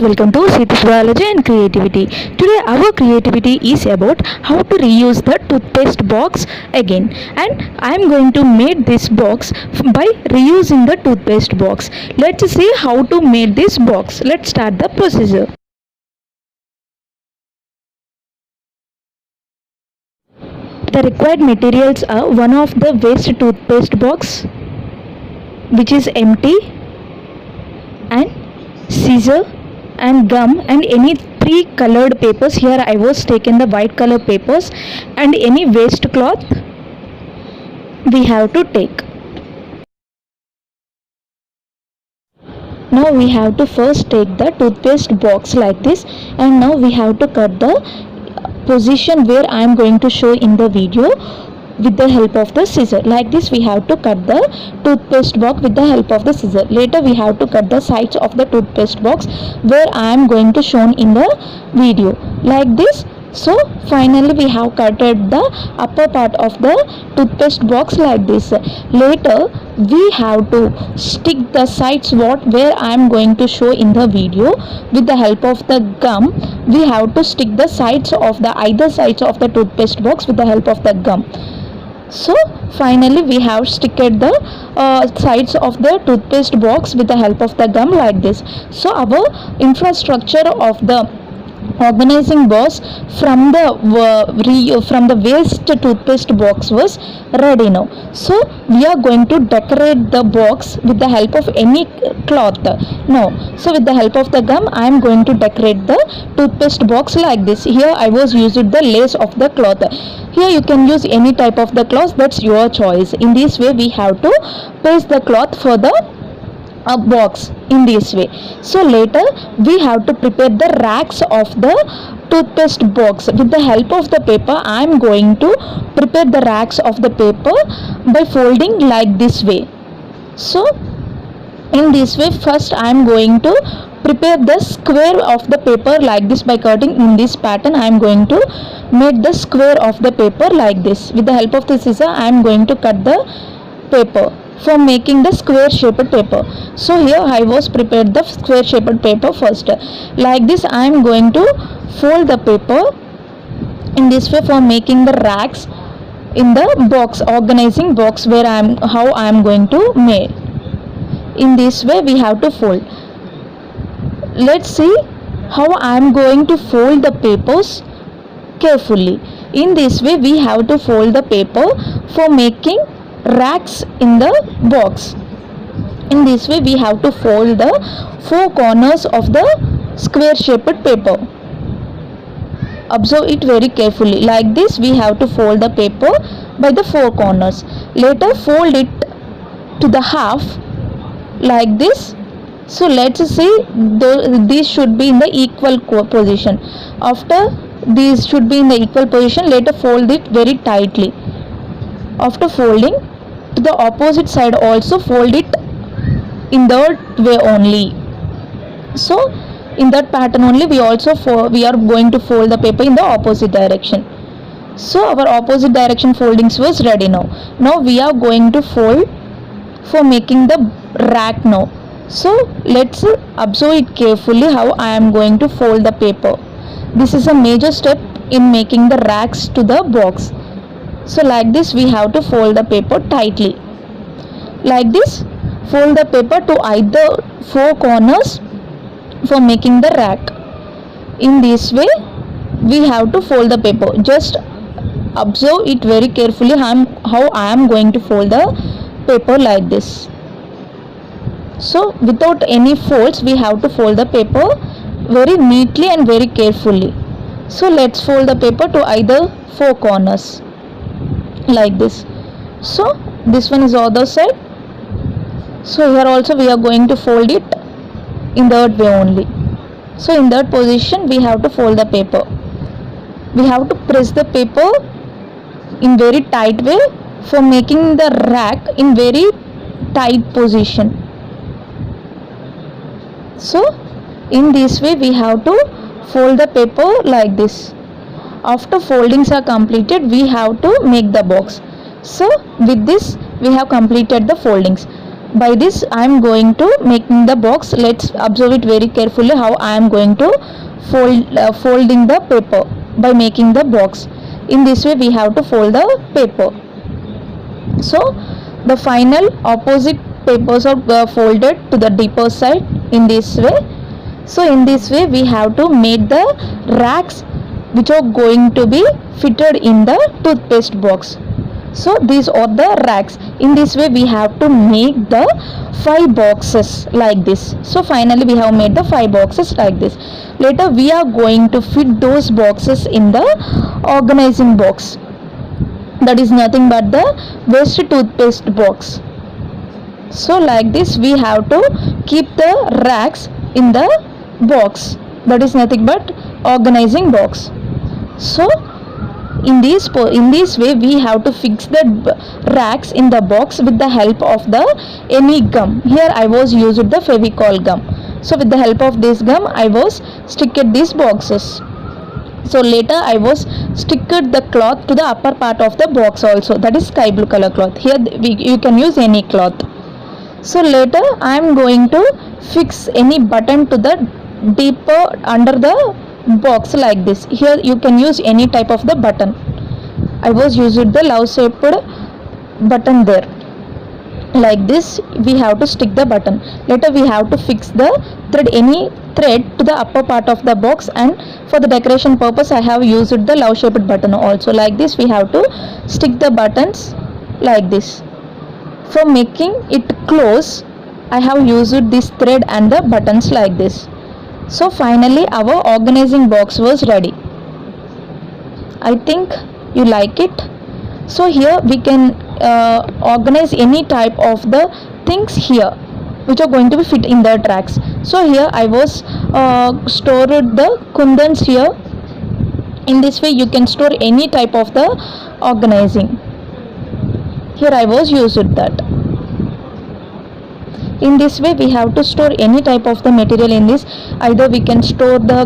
welcome to Sita's Biology and Creativity. Today our creativity is about how to reuse the toothpaste box again, and I am going to make this box by reusing the toothpaste box. Let's see how to make this box. Let's start the procedure. The required materials are one of the waste toothpaste box which is empty, and scissor and gum and any pre-colored papers. Here I was taken the white color papers, and any waste cloth we have to take. Now we have to first take the toothpaste box like this, and now we have to cut the position where I am going to show in the video with the help of the scissor. Like this we have to cut the toothpaste box with the help of the scissor. Later we have to cut the sides of the toothpaste box where I am going to show in the video like this. So finally we have cutted the upper part of the toothpaste box like this. Later we have to stick the sides where I am going to show in the video with the help of the gum. We have to stick the sides of the either sides of the toothpaste box with the help of the gum. So finally we have sticked the sides of the toothpaste box with the help of the gum like this. So our infrastructure of the organizing box from the waste toothpaste box was ready now. So we are going to decorate the box with the help of any cloth now. So with the help of the gum I am going to decorate the toothpaste box like this. Here I was using the lace of the cloth. Here you can use any type of the cloth, that's your choice. In this way we have to paste the cloth for the box in this way. So later we have to prepare the racks of the toothpaste box. With the help of the paper I am going to prepare the racks of the paper by folding like this way. So in this way first I am going to prepare the square of the paper like this. By cutting in this pattern I am going to make the square of the paper like this. With the help of the scissor I am going to cut the paper for making the square shaped paper. So here I was prepared the square shaped paper first. Like this I am going to fold the paper in this way for making the racks in the box, organizing box where how I am going to make. In this way we have to fold. Let's see how I am going to fold the papers carefully. In this way we have to fold the paper for making racks in the box. In this way we have to fold the four corners of the square shaped paper. Observe it very carefully. Like this we have to fold the paper by the four corners. Later fold it to the half like this. So let's see, these should be in the equal position. After these should be in the equal position, later fold it very tightly. After folding to the opposite side also fold it in that way only. So in that pattern only we are going to fold the paper in the opposite direction. So our opposite direction foldings was ready now. Now we are going to fold for making the rack now. So let's observe it carefully how I am going to fold the paper. This is a major step in making the racks to the box. So like this we have to fold the paper tightly. Like this fold the paper to either four corners for making the rack. In this way we have to fold the paper. Just observe it very carefully how I am going to fold the paper like this. So without any folds we have to fold the paper very neatly and very carefully. So let's fold the paper to either four corners like this. So this one is other side. So here also we are going to fold it in that way only. So in that position we have to fold the paper. We have to press the paper in very tight way for making the rack in very tight position. So in this way we have to fold the paper like this. After foldings are completed we have to make the box. So with this we have completed the foldings. By this I am going to making the box. Let's observe it very carefully how I am going to folding the paper by making the box. In this way we have to fold the paper. So the final opposite papers are folded to the deeper side in this way. So in this way we have to make the racks which are going to be fitted in the toothpaste box. So these are the racks. In this way we have to make the 5 boxes like this. So finally we have made the 5 boxes like this. Later we are going to fit those boxes in the organizing box. That is nothing but the waste toothpaste box. So like this we have to keep the racks in the box. That is nothing but organizing box. So in this way we have to fix the racks in the box with the help of the any gum. Here I was used the Fevicol gum. So with the help of this gum I was sticked these boxes. So later I was sticked the cloth to the upper part of the box also, that is sky blue color cloth. Here you can use any cloth. So later I am going to fix any button to the deeper under the box like this. Here you can use any type of the button. I was using the love shaped button there. Like this we have to stick the button. Later we have to fix the thread, any thread to the upper part of the box, and for the decoration purpose I have used the love shaped button also. Like this we have to stick the buttons like this. For making it close I have used this thread and the buttons like this. So finally our organizing box was ready. I think you like it. So here we can organize any type of the things here which are going to be fit in the tracks. So here I was stored the kundans here. In this way you can store any type of the organizing. Here I was used that. In this way we have to store any type of the material in this. Either we can store the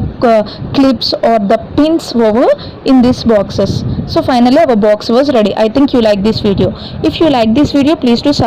clips or the pins over in these boxes. So finally our box was ready. I think you like this video. If you like this video, please do subscribe.